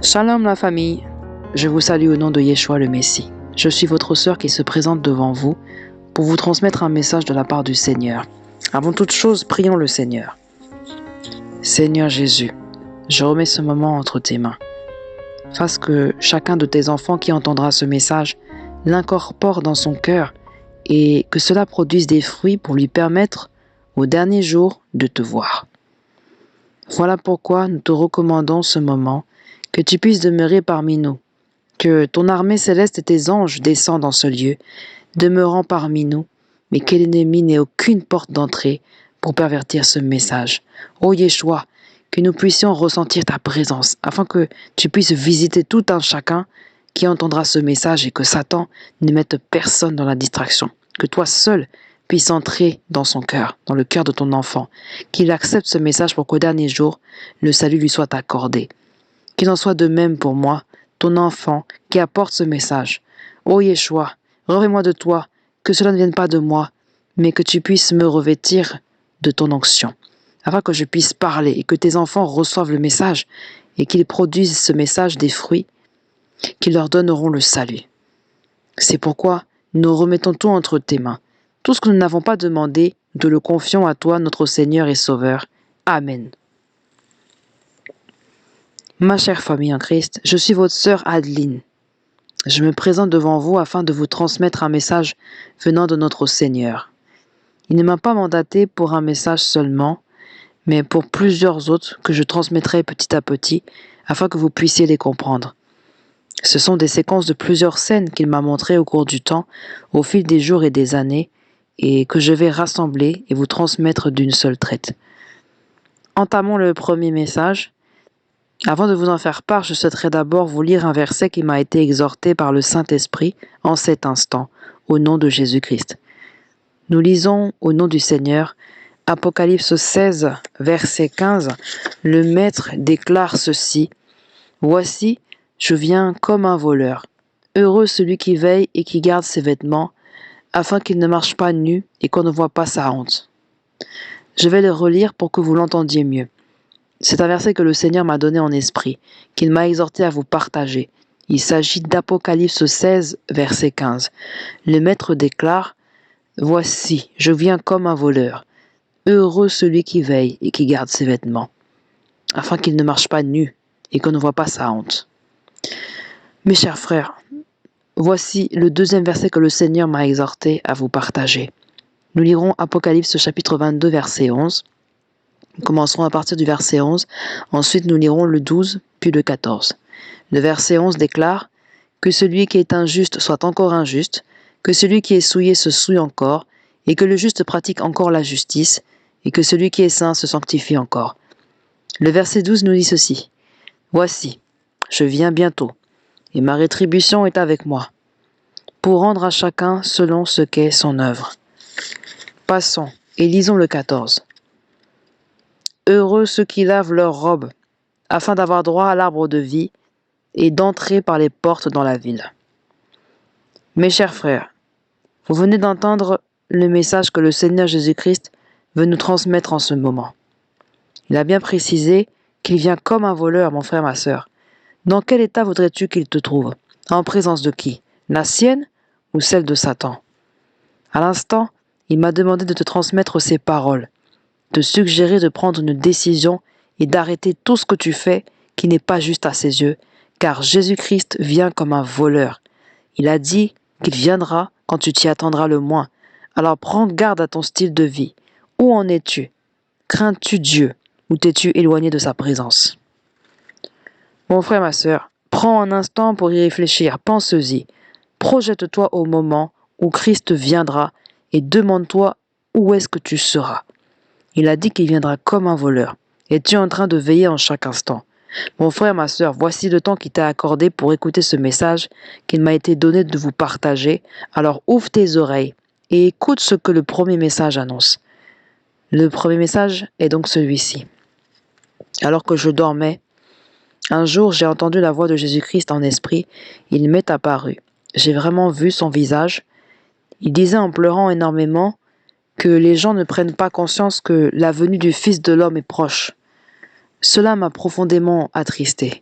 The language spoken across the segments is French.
Shalom la famille, je vous salue au nom de Yeshua le Messie. Je suis votre sœur qui se présente devant vous pour vous transmettre un message de la part du Seigneur. Avant toute chose, prions le Seigneur. Seigneur Jésus, je remets ce moment entre tes mains. Fasse que chacun de tes enfants qui entendra ce message l'incorpore dans son cœur et que cela produise des fruits pour lui permettre au dernier jour de te voir. Voilà pourquoi nous te recommandons ce moment, que tu puisses demeurer parmi nous, que ton armée céleste et tes anges descendent dans ce lieu, demeurant parmi nous, mais que l'ennemi n'ait aucune porte d'entrée pour pervertir ce message. Ô Yeshua, que nous puissions ressentir ta présence, afin que tu puisses visiter tout un chacun qui entendra ce message et que Satan ne mette personne dans la distraction, que toi seul puisses entrer dans son cœur, dans le cœur de ton enfant, qu'il accepte ce message pour qu'au dernier jour, le salut lui soit accordé. Qu'il en soit de même pour moi, ton enfant, qui apporte ce message. Ô Yeshua, revêt-moi de toi, que cela ne vienne pas de moi, mais que tu puisses me revêtir de ton onction, afin que je puisse parler et que tes enfants reçoivent le message et qu'ils produisent ce message des fruits qui leur donneront le salut. C'est pourquoi nous remettons tout entre tes mains. Tout ce que nous n'avons pas demandé, nous te le confions à toi, notre Seigneur et Sauveur. Amen. Ma chère famille en Christ, je suis votre sœur Adeline. Je me présente devant vous afin de vous transmettre un message venant de notre Seigneur. Il ne m'a pas mandaté pour un message seulement, mais pour plusieurs autres que je transmettrai petit à petit afin que vous puissiez les comprendre. Ce sont des séquences de plusieurs scènes qu'il m'a montrées au cours du temps, au fil des jours et des années, et que je vais rassembler et vous transmettre d'une seule traite. Entamons le premier message. Avant de vous en faire part, je souhaiterais d'abord vous lire un verset qui m'a été exhorté par le Saint-Esprit en cet instant, au nom de Jésus-Christ. Nous lisons au nom du Seigneur, Apocalypse 16, verset 15, le Maître déclare ceci, « Voici, je viens comme un voleur. Heureux celui qui veille et qui garde ses vêtements, afin qu'il ne marche pas nu et qu'on ne voit pas sa honte. » Je vais le relire pour que vous l'entendiez mieux. C'est un verset que le Seigneur m'a donné en esprit, qu'il m'a exhorté à vous partager. Il s'agit d'Apocalypse 16, verset 15. Le Maître déclare, « Voici, je viens comme un voleur. Heureux celui qui veille et qui garde ses vêtements, afin qu'il ne marche pas nu et qu'on ne voit pas sa honte. » Mes chers frères, voici le deuxième verset que le Seigneur m'a exhorté à vous partager. Nous lirons Apocalypse chapitre 22, verset 11. Nous commencerons à partir du verset 11, ensuite nous lirons le 12, puis le 14. Le verset 11 déclare « Que celui qui est injuste soit encore injuste, que celui qui est souillé se souille encore, et que le juste pratique encore la justice, et que celui qui est saint se sanctifie encore. » Le verset 12 nous dit ceci « Voici, je viens bientôt, et ma rétribution est avec moi, pour rendre à chacun selon ce qu'est son œuvre. » Passons et lisons le 14. Heureux ceux qui lavent leurs robes, afin d'avoir droit à l'arbre de vie et d'entrer par les portes dans la ville. Mes chers frères, vous venez d'entendre le message que le Seigneur Jésus-Christ veut nous transmettre en ce moment. Il a bien précisé qu'il vient comme un voleur, mon frère, ma sœur. Dans quel état voudrais-tu qu'il te trouve? En présence de qui? La sienne ou celle de Satan? À l'instant, il m'a demandé de te transmettre ces paroles, de suggérer de prendre une décision et d'arrêter tout ce que tu fais qui n'est pas juste à ses yeux, car Jésus-Christ vient comme un voleur. Il a dit qu'il viendra quand tu t'y attendras le moins. Alors prends garde à ton style de vie. Où en es-tu? Crains-tu Dieu ou t'es-tu éloigné de sa présence? Mon frère, ma sœur, prends un instant pour y réfléchir, pense-y. Projette-toi au moment où Christ viendra et demande-toi où est-ce que tu seras. Il a dit qu'il viendra comme un voleur. Es-tu en train de veiller en chaque instant? Mon frère, ma sœur, voici le temps qui t'est accordé pour écouter ce message qu'il m'a été donné de vous partager. Alors ouvre tes oreilles et écoute ce que le premier message annonce. Le premier message est donc celui-ci. Alors que je dormais, un jour j'ai entendu la voix de Jésus-Christ en esprit. Il m'est apparu. J'ai vraiment vu son visage. Il disait en pleurant énormément que les gens ne prennent pas conscience que la venue du Fils de l'homme est proche. Cela m'a profondément attristé.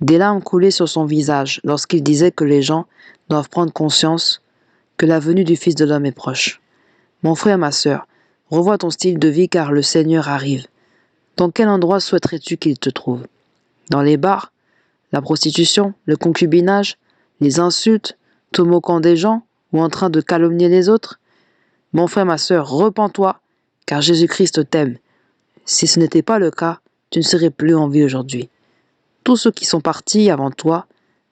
Des larmes coulaient sur son visage lorsqu'il disait que les gens doivent prendre conscience que la venue du Fils de l'homme est proche. Mon frère, ma sœur, revois ton style de vie car le Seigneur arrive. Dans quel endroit souhaiterais-tu qu'il te trouve? Dans les bars, la prostitution, le concubinage, les insultes, te moquant des gens ou en train de calomnier les autres? Mon frère, ma sœur, repens-toi, car Jésus-Christ t'aime. Si ce n'était pas le cas, tu ne serais plus en vie aujourd'hui. Tous ceux qui sont partis avant toi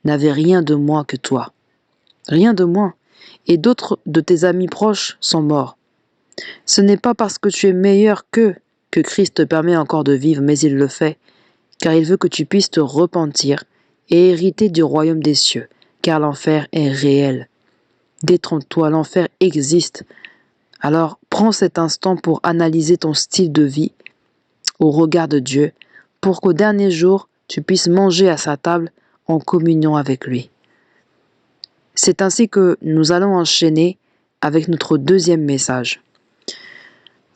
n'avaient rien de moins que toi. Rien de moins. Et d'autres de tes amis proches sont morts. Ce n'est pas parce que tu es meilleur qu'eux que Christ te permet encore de vivre, mais il le fait, car il veut que tu puisses te repentir et hériter du royaume des cieux, car l'enfer est réel. Détrompe-toi, l'enfer existe. Alors prends cet instant pour analyser ton style de vie au regard de Dieu, pour qu'au dernier jour, tu puisses manger à sa table en communion avec lui. C'est ainsi que nous allons enchaîner avec notre deuxième message.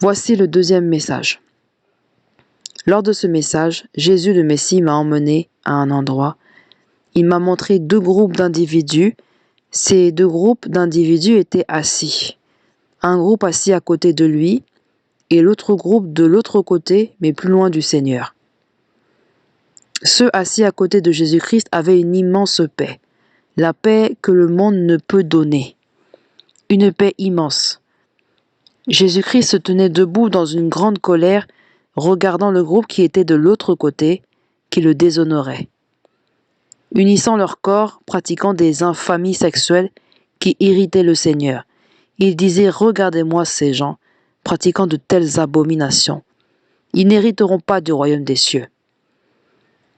Voici le deuxième message. Lors de ce message, Jésus le Messie m'a emmené à un endroit. Il m'a montré deux groupes d'individus. Ces deux groupes d'individus étaient assis. Un groupe assis à côté de lui et l'autre groupe de l'autre côté, mais plus loin du Seigneur. Ceux assis à côté de Jésus-Christ avaient une immense paix, la paix que le monde ne peut donner, une paix immense. Jésus-Christ se tenait debout dans une grande colère, regardant le groupe qui était de l'autre côté, qui le déshonorait. Unissant leurs corps, pratiquant des infamies sexuelles qui irritaient le Seigneur, il disait « Regardez-moi ces gens, pratiquant de telles abominations. Ils n'hériteront pas du royaume des cieux. »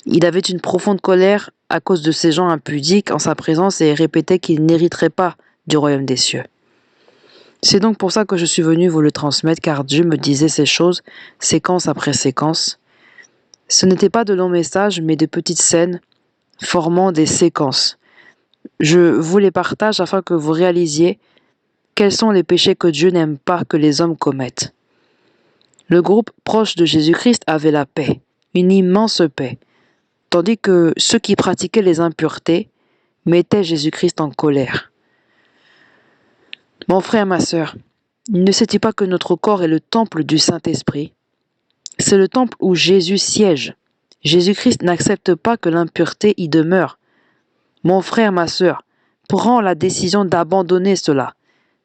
Il avait une profonde colère à cause de ces gens impudiques en sa présence et répétait qu'ils n'hériteraient pas du royaume des cieux. C'est donc pour ça que je suis venu vous le transmettre, car Dieu me disait ces choses, séquence après séquence. Ce n'était pas de longs messages, mais de petites scènes formant des séquences. Je vous les partage afin que vous réalisiez quels sont les péchés que Dieu n'aime pas que les hommes commettent. Le groupe proche de Jésus-Christ avait la paix, une immense paix, tandis que ceux qui pratiquaient les impuretés mettaient Jésus-Christ en colère. Mon frère, ma sœur, ne sais-tu pas que notre corps est le temple du Saint-Esprit? C'est le temple où Jésus siège. Jésus-Christ n'accepte pas que l'impureté y demeure. Mon frère, ma sœur, prends la décision d'abandonner cela.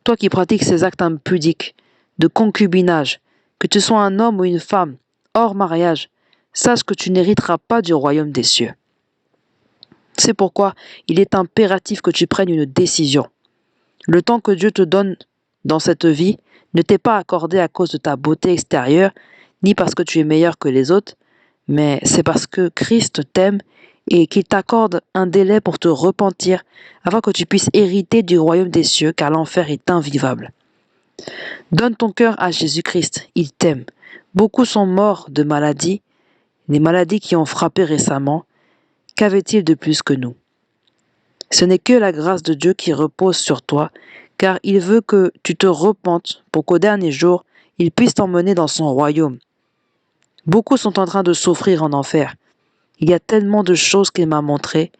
Toi qui pratiques ces actes impudiques, de concubinage, que tu sois un homme ou une femme, hors mariage, sache que tu n'hériteras pas du royaume des cieux. C'est pourquoi il est impératif que tu prennes une décision. Le temps que Dieu te donne dans cette vie ne t'est pas accordé à cause de ta beauté extérieure, ni parce que tu es meilleur que les autres, mais c'est parce que Christ t'aime et qu'il t'accorde un délai pour te repentir afin que tu puisses hériter du royaume des cieux, car l'enfer est invivable. Donne ton cœur à Jésus-Christ, il t'aime. Beaucoup sont morts de maladies, des maladies qui ont frappé récemment. Qu'avait-il de plus que nous? Ce n'est que la grâce de Dieu qui repose sur toi, car il veut que tu te repentes pour qu'au dernier jour, il puisse t'emmener dans son royaume. Beaucoup sont en train de souffrir en enfer. Il y a tellement de choses qu'il m'a montrées,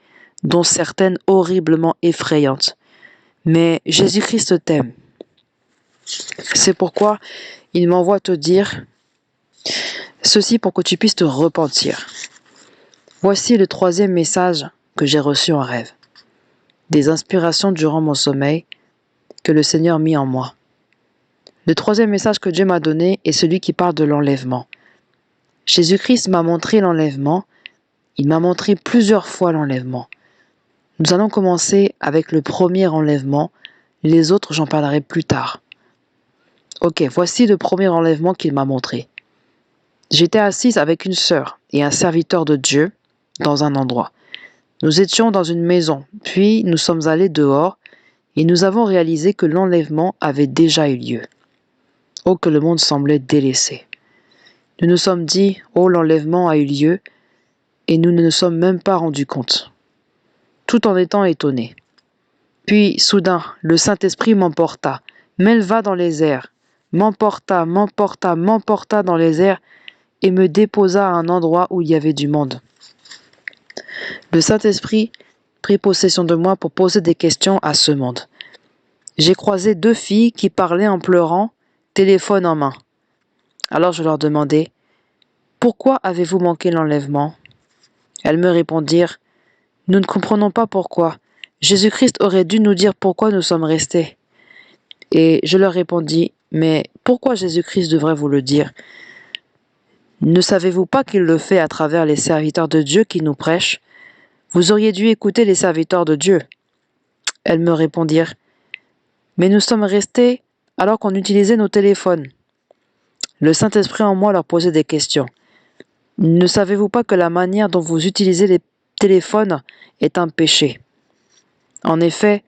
dont certaines horriblement effrayantes. Mais Jésus-Christ t'aime. C'est pourquoi il m'envoie te dire ceci pour que tu puisses te repentir. Voici le troisième message que j'ai reçu en rêve. Des inspirations durant mon sommeil que le Seigneur mit en moi. Le troisième message que Dieu m'a donné est celui qui parle de l'enlèvement. Jésus-Christ m'a montré l'enlèvement. Il m'a montré plusieurs fois l'enlèvement. Nous allons commencer avec le premier enlèvement. Les autres, j'en parlerai plus tard. Ok, voici le premier enlèvement qu'il m'a montré. J'étais assise avec une sœur et un serviteur de Dieu dans un endroit. Nous étions dans une maison, puis nous sommes allés dehors et nous avons réalisé que l'enlèvement avait déjà eu lieu. Oh, que le monde semblait délaissé. Nous nous sommes dit, oh, l'enlèvement a eu lieu, et nous ne nous sommes même pas rendus compte, tout en étant étonnés. Puis, soudain, le Saint-Esprit m'emporta, m'éleva dans les airs, m'emporta dans les airs, et me déposa à un endroit où il y avait du monde. Le Saint-Esprit prit possession de moi pour poser des questions à ce monde. J'ai croisé 2 filles qui parlaient en pleurant, téléphone en main. Alors je leur demandai, « Pourquoi avez-vous manqué l'enlèvement ?» Elles me répondirent, « Nous ne comprenons pas pourquoi. Jésus-Christ aurait dû nous dire pourquoi nous sommes restés. » Et je leur répondis, « Mais pourquoi Jésus-Christ devrait vous le dire ? Ne savez-vous pas qu'il le fait à travers les serviteurs de Dieu qui nous prêchent ? Vous auriez dû écouter les serviteurs de Dieu. » Elles me répondirent, « Mais nous sommes restés alors qu'on utilisait nos téléphones. » Le Saint-Esprit en moi leur posait des questions. « Ne savez-vous pas que la manière dont vous utilisez les téléphones est un péché ? » En effet,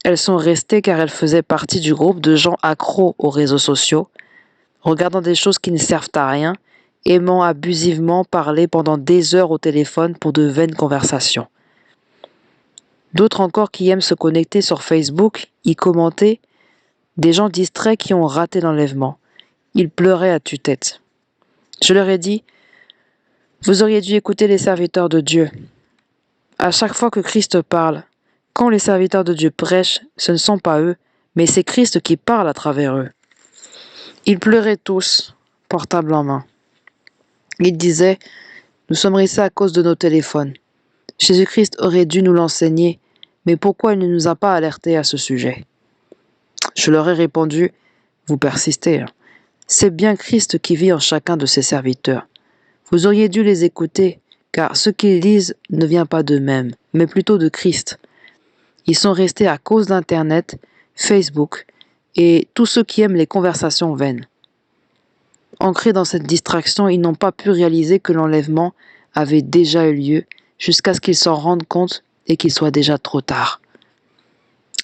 elles sont restées car elles faisaient partie du groupe de gens accros aux réseaux sociaux, regardant des choses qui ne servent à rien, aimant abusivement parler pendant des heures au téléphone pour de vaines conversations. D'autres encore qui aiment se connecter sur Facebook, y commenter, des gens distraits qui ont raté l'enlèvement. Ils pleuraient à tue-tête. Je leur ai dit, « Vous auriez dû écouter les serviteurs de Dieu. À chaque fois que Christ parle, quand les serviteurs de Dieu prêchent, ce ne sont pas eux, mais c'est Christ qui parle à travers eux. » Ils pleuraient tous, portable en main. Ils disaient, « Nous sommes restés à cause de nos téléphones. Jésus-Christ aurait dû nous l'enseigner, mais pourquoi il ne nous a pas alertés à ce sujet ?» Je leur ai répondu, « Vous persistez. C'est bien Christ qui vit en chacun de ses serviteurs. Vous auriez dû les écouter, car ce qu'ils lisent ne vient pas d'eux-mêmes, mais plutôt de Christ. Ils sont restés à cause d'Internet, Facebook et tous ceux qui aiment les conversations vaines. Ancrés dans cette distraction, ils n'ont pas pu réaliser que l'enlèvement avait déjà eu lieu jusqu'à ce qu'ils s'en rendent compte et qu'il soit déjà trop tard.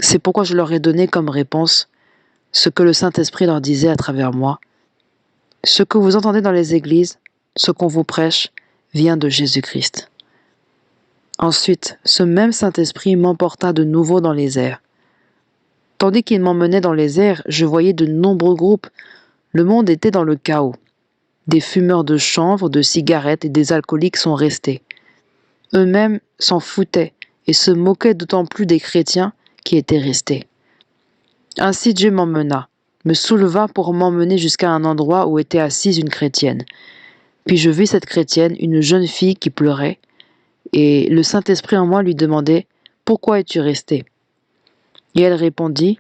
C'est pourquoi je leur ai donné comme réponse ce que le Saint-Esprit leur disait à travers moi. Ce que vous entendez dans les églises, ce qu'on vous prêche, vient de Jésus-Christ. Ensuite, ce même Saint-Esprit m'emporta de nouveau dans les airs. Tandis qu'il m'emmenait dans les airs, je voyais de nombreux groupes. Le monde était dans le chaos. Des fumeurs de chanvre, de cigarettes et des alcooliques sont restés. Eux-mêmes s'en foutaient et se moquaient d'autant plus des chrétiens qui étaient restés. Ainsi Dieu m'emmena, me souleva pour m'emmener jusqu'à un endroit où était assise une chrétienne. Puis je vis cette chrétienne, une jeune fille qui pleurait, et le Saint-Esprit en moi lui demandait « Pourquoi es-tu restée ?» Et elle répondit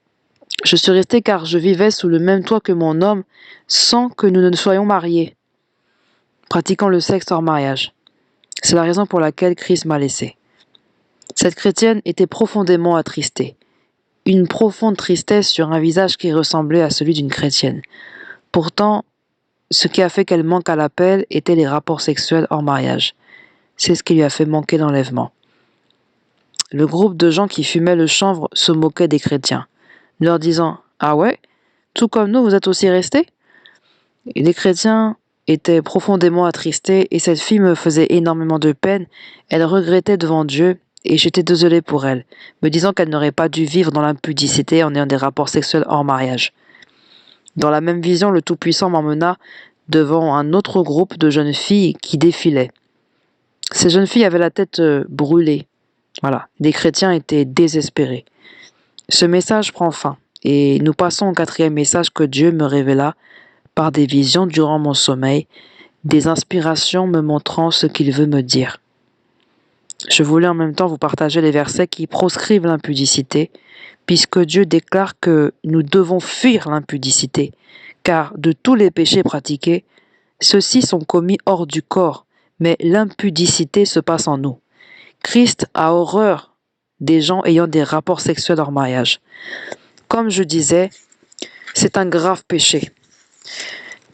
« Je suis restée car je vivais sous le même toit que mon homme sans que nous ne soyons mariés, pratiquant le sexe hors mariage. C'est la raison pour laquelle Christ m'a laissée. » Cette chrétienne était profondément attristée. Une profonde tristesse sur un visage qui ressemblait à celui d'une chrétienne. Pourtant, ce qui a fait qu'elle manque à l'appel étaient les rapports sexuels hors mariage. C'est ce qui lui a fait manquer l'enlèvement. Le groupe de gens qui fumaient le chanvre se moquait des chrétiens, leur disant « Ah ouais, tout comme nous, vous êtes aussi restés ?» Et les chrétiens étaient profondément attristés et cette fille me faisait énormément de peine. Elle regrettait devant Dieu et j'étais désolé pour elle, me disant qu'elle n'aurait pas dû vivre dans l'impudicité en ayant des rapports sexuels hors mariage. Dans la même vision, le Tout-Puissant m'emmena devant un autre groupe de jeunes filles qui défilaient. Ces jeunes filles avaient la tête brûlée. Voilà, les chrétiens étaient désespérés. Ce message prend fin et nous passons au 4e message que Dieu me révéla par des visions durant mon sommeil, des inspirations me montrant ce qu'il veut me dire. Je voulais en même temps vous partager les versets qui proscrivent l'impudicité, puisque Dieu déclare que nous devons fuir l'impudicité, car de tous les péchés pratiqués, ceux-ci sont commis hors du corps, mais l'impudicité se passe en nous. Christ a horreur des gens ayant des rapports sexuels hors mariage. Comme je disais, c'est un grave péché.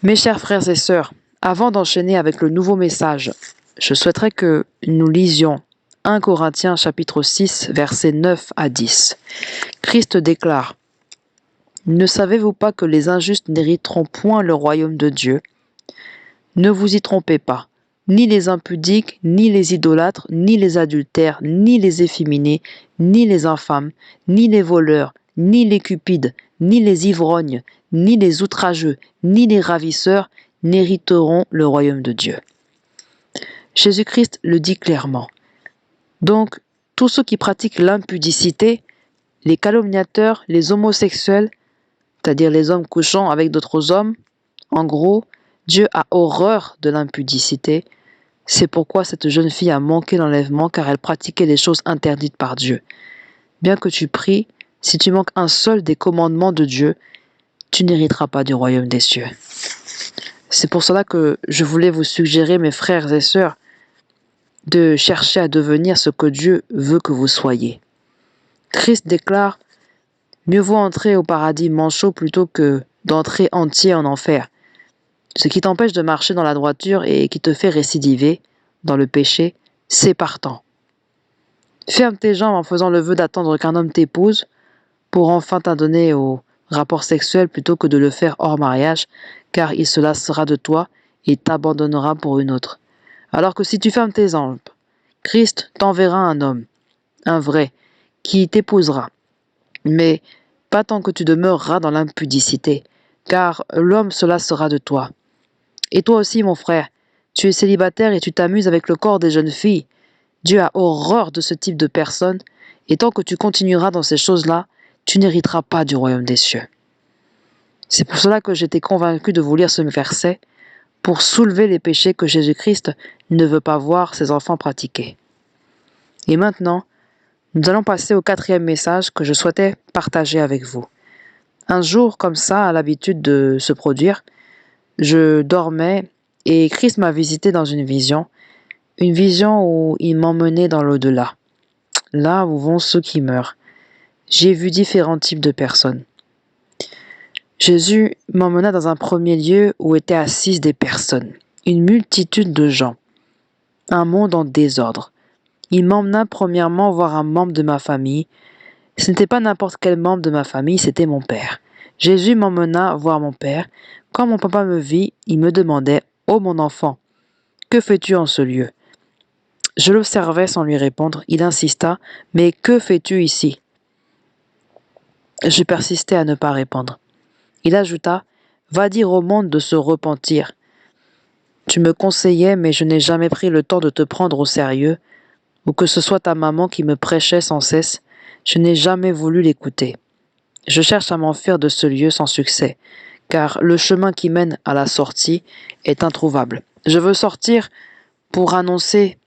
Mes chers frères et sœurs, avant d'enchaîner avec le nouveau message, je souhaiterais que nous lisions 1 Corinthiens chapitre 6, versets 9 à 10. Christ déclare « Ne savez-vous pas que les injustes n'hériteront point le royaume de Dieu ? Ne vous y trompez pas. Ni les impudiques, ni les idolâtres, ni les adultères, ni les efféminés, ni les infâmes, ni les voleurs, ni les cupides, ni les ivrognes, ni les outrageux, ni les ravisseurs n'hériteront le royaume de Dieu. » Jésus-Christ le dit clairement. Donc, tous ceux qui pratiquent l'impudicité, les calomniateurs, les homosexuels, c'est-à-dire les hommes couchant avec d'autres hommes, en gros, Dieu a horreur de l'impudicité. C'est pourquoi cette jeune fille a manqué l'enlèvement, car elle pratiquait les choses interdites par Dieu. Bien que tu pries, si tu manques un seul des commandements de Dieu, tu n'hériteras pas du royaume des cieux. C'est pour cela que je voulais vous suggérer, mes frères et sœurs, de chercher à devenir ce que Dieu veut que vous soyez. Christ déclare « Mieux vaut entrer au paradis manchot plutôt que d'entrer entier en enfer ». Ce qui t'empêche de marcher dans la droiture et qui te fait récidiver dans le péché, c'est partant. Ferme tes jambes en faisant le vœu d'attendre qu'un homme t'épouse pour enfin t'adonner au rapport sexuel plutôt que de le faire hors mariage, car il se lassera de toi et t'abandonnera pour une autre. Alors que si tu fermes tes jambes, Christ t'enverra un homme, un vrai, qui t'épousera. Mais pas tant que tu demeureras dans l'impudicité, car l'homme se lassera de toi. Et toi aussi, mon frère, tu es célibataire et tu t'amuses avec le corps des jeunes filles. Dieu a horreur de ce type de personnes, et tant que tu continueras dans ces choses-là, tu n'hériteras pas du royaume des cieux. C'est pour cela que j'étais convaincu de vous lire ce verset, pour soulever les péchés que Jésus-Christ ne veut pas voir ses enfants pratiquer. Et maintenant, nous allons passer au 4e message que je souhaitais partager avec vous. Un jour, comme ça, à l'habitude de se produire, je dormais et Christ m'a visité dans une vision où il m'emmenait dans l'au-delà, là où vont ceux qui meurent. J'ai vu différents types de personnes. Jésus m'emmena dans un premier lieu où étaient assises des personnes, une multitude de gens, un monde en désordre. Il m'emmena premièrement voir un membre de ma famille. Ce n'était pas n'importe quel membre de ma famille, c'était mon père. Jésus m'emmena voir mon père. Quand mon papa me vit, il me demandait « Oh mon enfant, que fais-tu en ce lieu ?» Je l'observais sans lui répondre. Il insista « Mais que fais-tu ici ?» Je persistais à ne pas répondre. Il ajouta « Va dire au monde de se repentir. » Tu me conseillais, mais je n'ai jamais pris le temps de te prendre au sérieux, ou que ce soit ta maman qui me prêchait sans cesse, je n'ai jamais voulu l'écouter. Je cherche à m'enfuir de ce lieu sans succès, car le chemin qui mène à la sortie est introuvable. Je veux sortir pour annoncer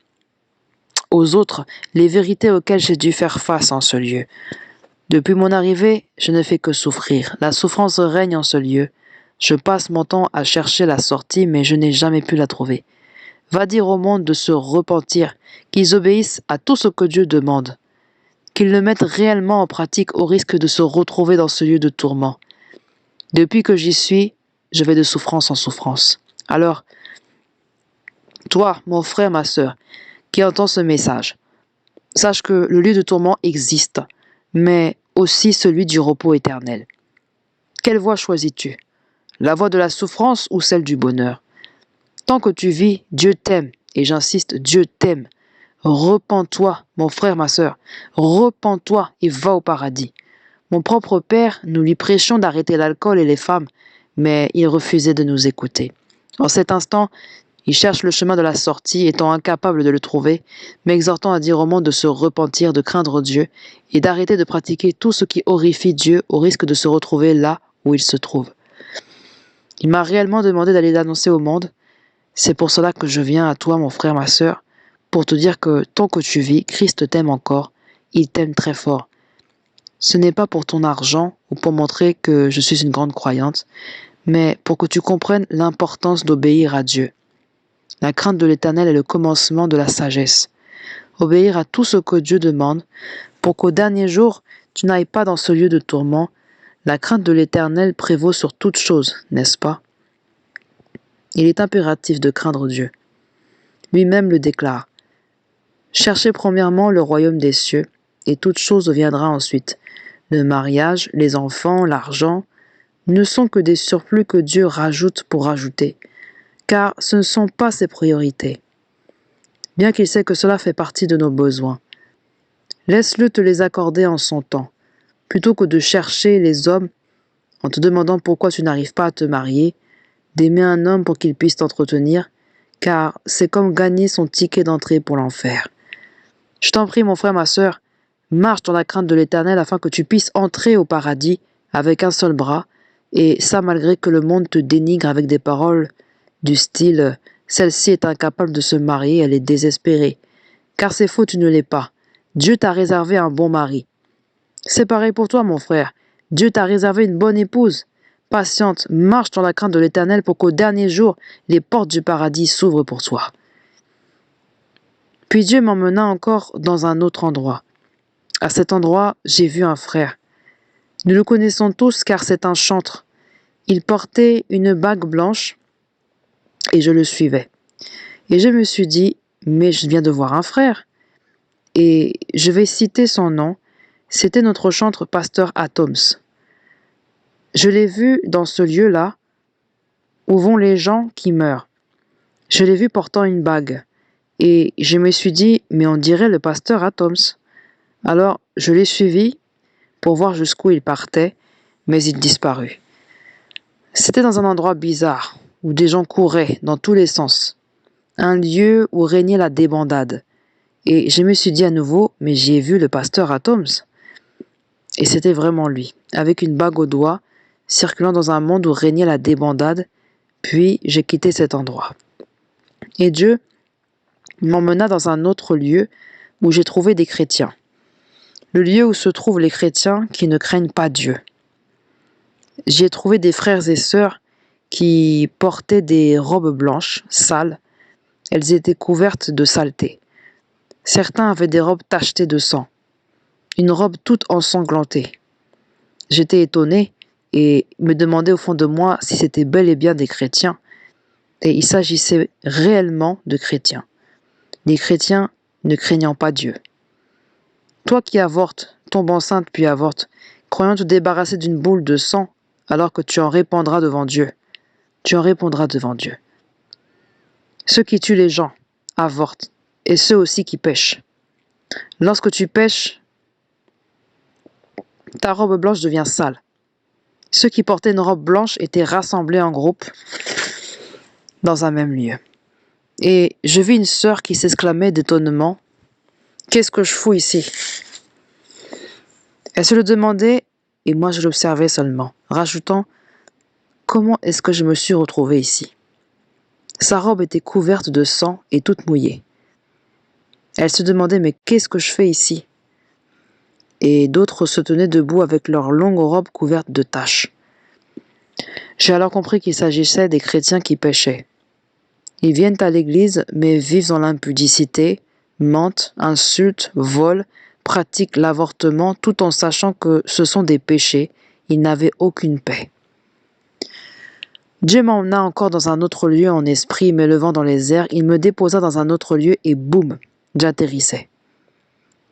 aux autres les vérités auxquelles j'ai dû faire face en ce lieu. Depuis mon arrivée, je ne fais que souffrir. La souffrance règne en ce lieu. Je passe mon temps à chercher la sortie, mais je n'ai jamais pu la trouver. Va dire au monde de se repentir, qu'ils obéissent à tout ce que Dieu demande, qu'ils le mettent réellement en pratique au risque de se retrouver dans ce lieu de tourment. Depuis que j'y suis, je vais de souffrance en souffrance. Alors, toi, mon frère, ma sœur, qui entends ce message, sache que le lieu de tourment existe, mais aussi celui du repos éternel. Quelle voie choisis-tu? La voie de la souffrance ou celle du bonheur? Tant que tu vis, Dieu t'aime, et j'insiste, Dieu t'aime. Repens-toi, mon frère, ma sœur, repens-toi et va au paradis. Mon propre père, nous lui prêchions d'arrêter l'alcool et les femmes, mais il refusait de nous écouter. En cet instant, il cherche le chemin de la sortie, étant incapable de le trouver, m'exhortant à dire au monde de se repentir, de craindre Dieu, et d'arrêter de pratiquer tout ce qui horrifie Dieu au risque de se retrouver là où il se trouve. Il m'a réellement demandé d'aller l'annoncer au monde. C'est pour cela que je viens à toi, mon frère, ma sœur, pour te dire que tant que tu vis, Christ t'aime encore, il t'aime très fort. Ce n'est pas pour ton argent ou pour montrer que je suis une grande croyante, mais pour que tu comprennes l'importance d'obéir à Dieu. La crainte de l'Éternel est le commencement de la sagesse. Obéir à tout ce que Dieu demande, pour qu'au dernier jour, tu n'ailles pas dans ce lieu de tourment. La crainte de l'Éternel prévaut sur toute chose, n'est-ce pas? Il est impératif de craindre Dieu. Lui-même le déclare. Cherchez premièrement le royaume des cieux, et toute chose viendra ensuite. Le mariage, les enfants, l'argent, ne sont que des surplus que Dieu rajoute pour rajouter, car ce ne sont pas ses priorités, bien qu'il sait que cela fait partie de nos besoins. Laisse-le te les accorder en son temps, plutôt que de chercher les hommes en te demandant pourquoi tu n'arrives pas à te marier, d'aimer un homme pour qu'il puisse t'entretenir, car c'est comme gagner son ticket d'entrée pour l'enfer. Je t'en prie, mon frère, ma sœur, marche dans la crainte de l'Éternel afin que tu puisses entrer au paradis avec un seul bras, et ça malgré que le monde te dénigre avec des paroles du style « celle-ci est incapable de se marier, elle est désespérée ». Car c'est faux, tu ne l'es pas. Dieu t'a réservé un bon mari. C'est pareil pour toi, mon frère. Dieu t'a réservé une bonne épouse. Patiente, marche dans la crainte de l'Éternel pour qu'au dernier jour, les portes du paradis s'ouvrent pour toi. Puis Dieu m'emmena encore dans un autre endroit. À cet endroit, j'ai vu un frère. Nous le connaissons tous car c'est un chantre. Il portait une bague blanche et je le suivais. Et je me suis dit, mais je viens de voir un frère. Et je vais citer son nom. C'était notre chantre pasteur Atoms. Je l'ai vu dans ce lieu-là où vont les gens qui meurent. Je l'ai vu portant une bague. Et je me suis dit, mais on dirait le pasteur Atoms. Alors, je l'ai suivi pour voir jusqu'où il partait, mais il disparut. C'était dans un endroit bizarre, où des gens couraient dans tous les sens. Un lieu où régnait la débandade. Et je me suis dit à nouveau, mais j'y ai vu le pasteur Atoms. Et c'était vraiment lui, avec une bague au doigt, circulant dans un monde où régnait la débandade, puis j'ai quitté cet endroit. Et Dieu m'emmena dans un autre lieu où j'ai trouvé des chrétiens. Le lieu où se trouvent les chrétiens qui ne craignent pas Dieu. J'y ai trouvé des frères et sœurs qui portaient des robes blanches, sales. Elles étaient couvertes de saleté. Certains avaient des robes tachetées de sang, une robe toute ensanglantée. J'étais étonné et me demandais au fond de moi si c'était bel et bien des chrétiens. Et il s'agissait réellement de chrétiens. Des chrétiens ne craignant pas Dieu. Toi qui avortes, tombes enceinte puis avortes, croyant te débarrasser d'une boule de sang, alors que tu en répandras devant Dieu. Tu en répondras devant Dieu. Ceux qui tuent les gens avortent, et ceux aussi qui pêchent. Lorsque tu pêches, ta robe blanche devient sale. Ceux qui portaient une robe blanche étaient rassemblés en groupe dans un même lieu. Et je vis une sœur qui s'exclamait d'étonnement. « Qu'est-ce que je fous ici ?» Elle se le demandait et moi je l'observais seulement, rajoutant « Comment est-ce que je me suis retrouvée ici ?» Sa robe était couverte de sang et toute mouillée. Elle se demandait « Mais qu'est-ce que je fais ici ?» Et d'autres se tenaient debout avec leurs longues robes couvertes de taches. J'ai alors compris qu'il s'agissait des chrétiens qui péchaient. Ils viennent à l'église, mais vivent dans l'impudicité, mentent, insultent, volent, pratiquent l'avortement, tout en sachant que ce sont des péchés. Ils n'avaient aucune paix. Dieu m'emmena encore dans un autre lieu en esprit, m'élevant dans les airs. Il me déposa dans un autre lieu et boum, j'atterrissais.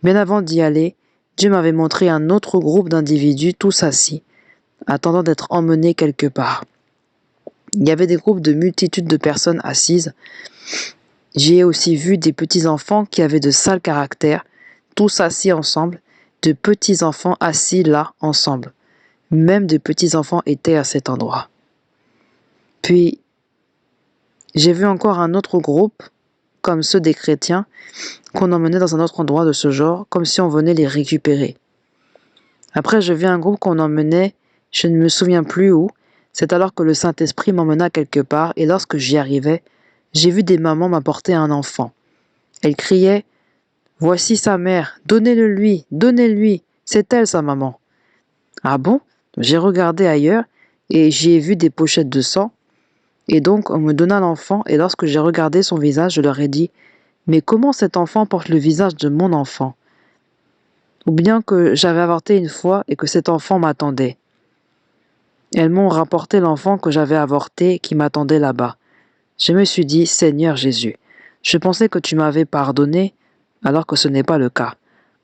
Bien avant d'y aller, Dieu m'avait montré un autre groupe d'individus, tous assis, attendant d'être emmenés quelque part. Il y avait des groupes de multitudes de personnes assises. J'y ai aussi vu des petits-enfants qui avaient de sales caractères, tous assis ensemble, de petits-enfants assis là ensemble. Même des petits-enfants étaient à cet endroit. Puis, j'ai vu encore un autre groupe, comme ceux des chrétiens, qu'on emmenait dans un autre endroit de ce genre, comme si on venait les récupérer. Après, je vis un groupe qu'on emmenait, je ne me souviens plus où. C'est alors que le Saint-Esprit m'emmena quelque part, et lorsque j'y arrivais, j'ai vu des mamans m'apporter un enfant. Elles criaient « Voici sa mère, donnez-le-lui, donnez-lui, c'est elle sa maman. » Ah bon? J'ai regardé ailleurs, et j'y ai vu des pochettes de sang. Et donc, on me donna l'enfant, et lorsque j'ai regardé son visage, je leur ai dit « Mais comment cet enfant porte le visage de mon enfant ?» Ou bien que j'avais avorté une fois et que cet enfant m'attendait. Elles m'ont rapporté l'enfant que j'avais avorté qui m'attendait là-bas. Je me suis dit, Seigneur Jésus, je pensais que tu m'avais pardonné, alors que ce n'est pas le cas.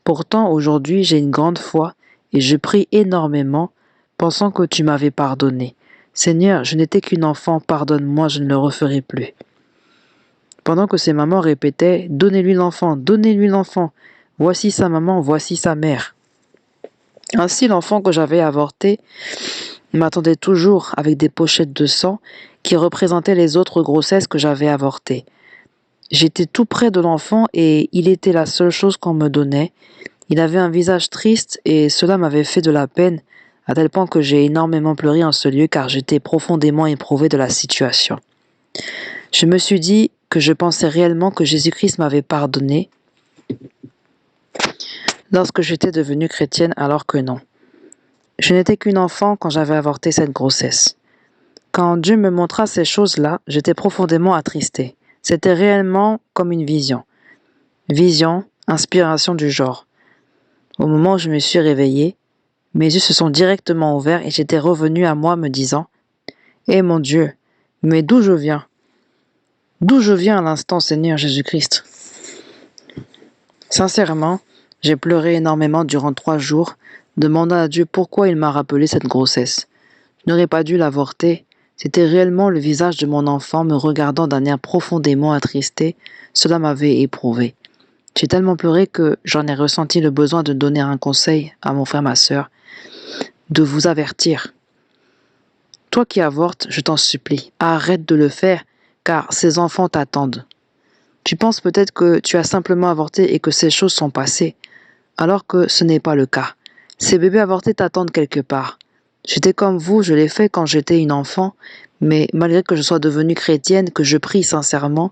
Pourtant, aujourd'hui, j'ai une grande foi et je prie énormément, pensant que tu m'avais pardonné. Seigneur, je n'étais qu'une enfant, pardonne-moi, je ne le referai plus. Pendant que ces mamans répétaient, donnez-lui l'enfant, voici sa maman, voici sa mère. Ainsi, l'enfant que j'avais avorté m'attendait toujours avec des pochettes de sang qui représentaient les autres grossesses que j'avais avortées. J'étais tout près de l'enfant et il était la seule chose qu'on me donnait. Il avait un visage triste et cela m'avait fait de la peine, à tel point que j'ai énormément pleuré en ce lieu car j'étais profondément éprouvé de la situation. Je me suis dit que je pensais réellement que Jésus-Christ m'avait pardonné lorsque j'étais devenue chrétienne alors que non. Je n'étais qu'une enfant quand j'avais avorté cette grossesse. Quand Dieu me montra ces choses-là, j'étais profondément attristé. C'était réellement comme une vision. Vision, inspiration du genre. Au moment où je me suis réveillée, mes yeux se sont directement ouverts et j'étais revenu à moi me disant « Eh mon Dieu, mais d'où je viens? D'où je viens à l'instant, Seigneur Jésus-Christ ?» Sincèrement, j'ai pleuré énormément durant 3 jours, demandant à Dieu pourquoi il m'a rappelé cette grossesse. Je n'aurais pas dû l'avorter. C'était réellement le visage de mon enfant me regardant d'un air profondément attristé. Cela m'avait éprouvé. J'ai tellement pleuré que j'en ai ressenti le besoin de donner un conseil à mon frère, ma sœur, de vous avertir. Toi qui avortes, je t'en supplie, arrête de le faire, car ces enfants t'attendent. Tu penses peut-être que tu as simplement avorté et que ces choses sont passées, alors que ce n'est pas le cas. Ces bébés avortés t'attendent quelque part. J'étais comme vous, je l'ai fait quand j'étais une enfant, mais malgré que je sois devenue chrétienne, que je prie sincèrement,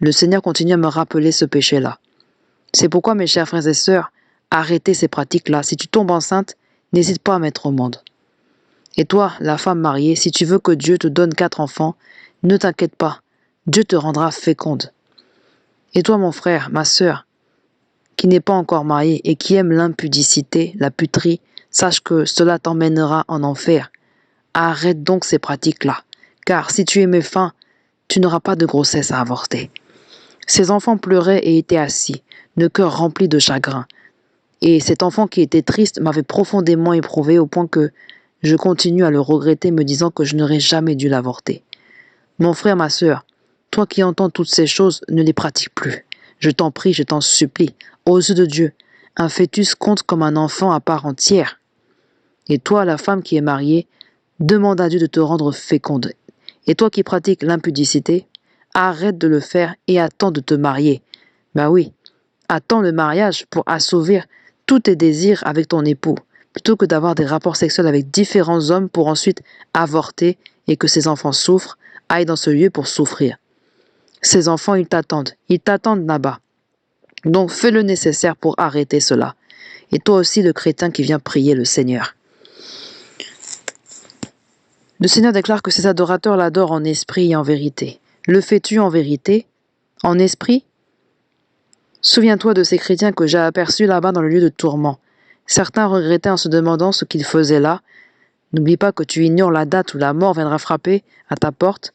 le Seigneur continue à me rappeler ce péché-là. C'est pourquoi, mes chers frères et sœurs, arrêtez ces pratiques-là. Si tu tombes enceinte, n'hésite pas à mettre au monde. Et toi, la femme mariée, si tu veux que Dieu te donne 4 enfants, ne t'inquiète pas, Dieu te rendra féconde. Et toi, mon frère, ma sœur, qui n'est pas encore marié et qui aime l'impudicité, la puterie, sache que cela t'emmènera en enfer. Arrête donc ces pratiques-là, car si tu es méfaim, tu n'auras pas de grossesse à avorter. Ces enfants pleuraient et étaient assis, le cœur rempli de chagrin. Et cet enfant qui était triste m'avait profondément éprouvé au point que je continue à le regretter me disant que je n'aurais jamais dû l'avorter. Mon frère, ma sœur, toi qui entends toutes ces choses, ne les pratiques plus. Je t'en prie, je t'en supplie, aux yeux de Dieu, un fœtus compte comme un enfant à part entière. Et toi, la femme qui est mariée, demande à Dieu de te rendre féconde. Et toi qui pratiques l'impudicité, arrête de le faire et attends de te marier. Ben oui, attends le mariage pour assouvir tous tes désirs avec ton époux, plutôt que d'avoir des rapports sexuels avec différents hommes pour ensuite avorter et que ces enfants souffrent, aillent dans ce lieu pour souffrir. Ces enfants, ils t'attendent là-bas. Donc fais le nécessaire pour arrêter cela. Et toi aussi, le chrétien qui vient prier le Seigneur. Le Seigneur déclare que ses adorateurs l'adorent en esprit et en vérité. Le fais-tu en vérité? En esprit? Souviens-toi de ces chrétiens que j'ai aperçus là-bas dans le lieu de tourment. Certains regrettaient en se demandant ce qu'ils faisaient là. N'oublie pas que tu ignores la date où la mort viendra frapper à ta porte,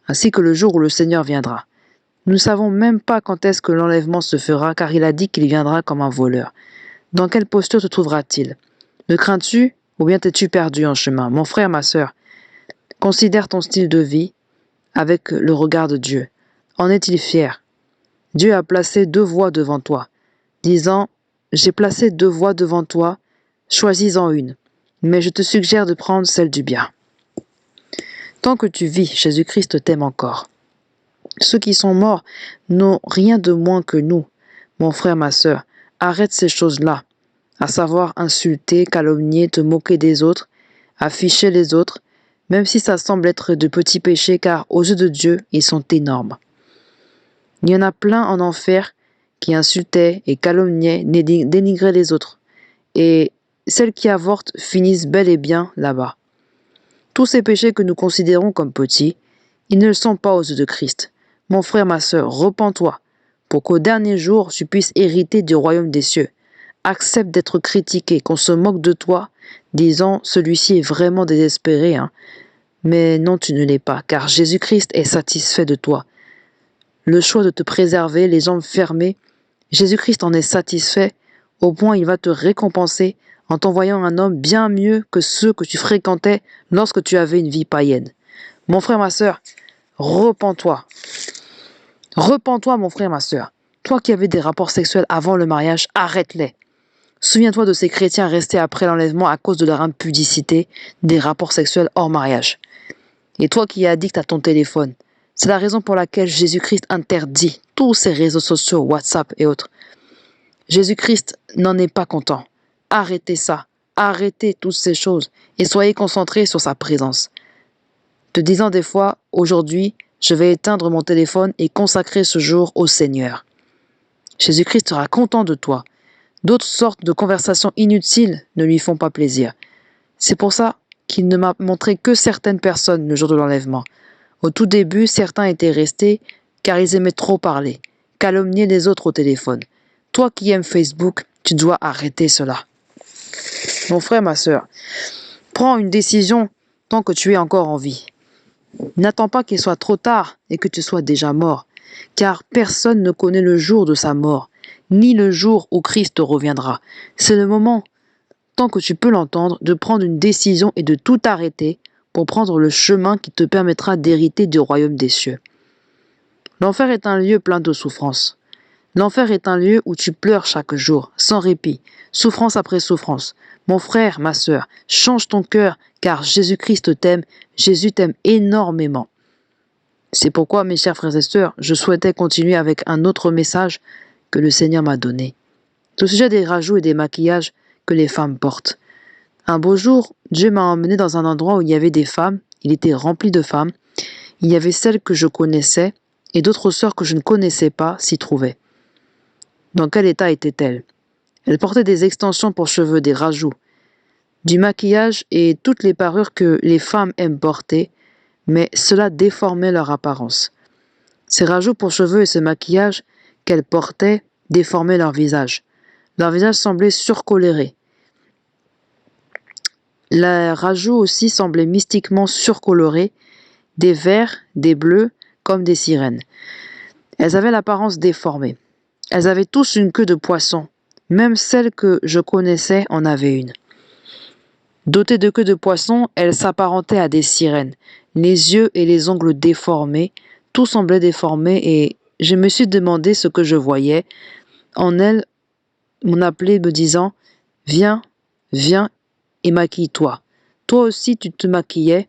ainsi que le jour où le Seigneur viendra. Nous ne savons même pas quand est-ce que l'enlèvement se fera, car il a dit qu'il viendra comme un voleur. Dans quelle posture te trouvera-t-il? Ne crains-tu ou bien t'es-tu perdu en chemin? Mon frère, ma sœur, considère ton style de vie avec le regard de Dieu. En est-il fier? Dieu a placé 2 voies devant toi, disant « J'ai placé 2 voies devant toi, choisis-en une, mais je te suggère de prendre celle du bien. » Tant que tu vis, Jésus-Christ t'aime encore. Ceux qui sont morts n'ont rien de moins que nous. Mon frère, ma sœur, arrête ces choses-là, à savoir insulter, calomnier, te moquer des autres, afficher les autres, même si ça semble être de petits péchés, car aux yeux de Dieu, ils sont énormes. Il y en a plein en enfer qui insultaient et calomniaient, dénigraient les autres. Et celles qui avortent finissent bel et bien là-bas. Tous ces péchés que nous considérons comme petits, ils ne le sont pas aux yeux de Christ. Mon frère, ma sœur, repens-toi, pour qu'au dernier jour, tu puisses hériter du royaume des cieux. Accepte d'être critiqué, qu'on se moque de toi, disant « celui-ci est vraiment désespéré ». Mais non, tu ne l'es pas, car Jésus-Christ est satisfait de toi. Le choix de te préserver, les jambes fermées, Jésus-Christ en est satisfait, au point il va te récompenser en t'envoyant un homme bien mieux que ceux que tu fréquentais lorsque tu avais une vie païenne. Mon frère, ma sœur, repens-toi. Repens-toi, mon frère, ma sœur. Toi qui avais des rapports sexuels avant le mariage, arrête-les. Souviens-toi de ces chrétiens restés après l'enlèvement à cause de leur impudicité, des rapports sexuels hors mariage. Et toi qui es addict à ton téléphone, c'est la raison pour laquelle Jésus-Christ interdit tous ces réseaux sociaux, WhatsApp et autres. Jésus-Christ n'en est pas content. Arrêtez ça. Arrêtez toutes ces choses et soyez concentrés sur sa présence. Te disant des fois, aujourd'hui, je vais éteindre mon téléphone et consacrer ce jour au Seigneur. Jésus-Christ sera content de toi. D'autres sortes de conversations inutiles ne lui font pas plaisir. C'est pour ça qu'il ne m'a montré que certaines personnes le jour de l'enlèvement. Au tout début, certains étaient restés car ils aimaient trop parler, calomnier les autres au téléphone. Toi qui aimes Facebook, tu dois arrêter cela. Mon frère, ma sœur, prends une décision tant que tu es encore en vie. N'attends pas qu'il soit trop tard et que tu sois déjà mort, car personne ne connaît le jour de sa mort, ni le jour où Christ reviendra. C'est le moment, tant que tu peux l'entendre, de prendre une décision et de tout arrêter pour prendre le chemin qui te permettra d'hériter du royaume des cieux. L'enfer est un lieu plein de souffrance. L'enfer est un lieu où tu pleures chaque jour, sans répit, souffrance après souffrance. Mon frère, ma sœur, change ton cœur, car Jésus-Christ t'aime, Jésus t'aime énormément. C'est pourquoi, mes chers frères et sœurs, je souhaitais continuer avec un autre message que le Seigneur m'a donné. Au sujet des rajouts et des maquillages que les femmes portent. Un beau jour, Dieu m'a emmené dans un endroit où il y avait des femmes, il était rempli de femmes. Il y avait celles que je connaissais et d'autres sœurs que je ne connaissais pas s'y trouvaient. Dans quel état étaient-elles? Elles portaient des extensions pour cheveux, des rajouts, du maquillage et toutes les parures que les femmes aiment porter, mais cela déformait leur apparence. Ces rajouts pour cheveux et ce maquillage qu'elles portaient déformaient leur visage. Leur visage semblait surcoloré. Les rajouts aussi semblaient mystiquement surcolorés, des verts, des bleus, comme des sirènes. Elles avaient l'apparence déformée. Elles avaient tous une queue de poisson. Même celle que je connaissais en avait une. Dotées de queue de poisson, elles s'apparentaient à des sirènes. Les yeux et les ongles déformés, tout semblait déformé et je me suis demandé ce que je voyais. En elles, on appelait me disant « Viens, viens et maquille-toi. Toi aussi tu te maquillais.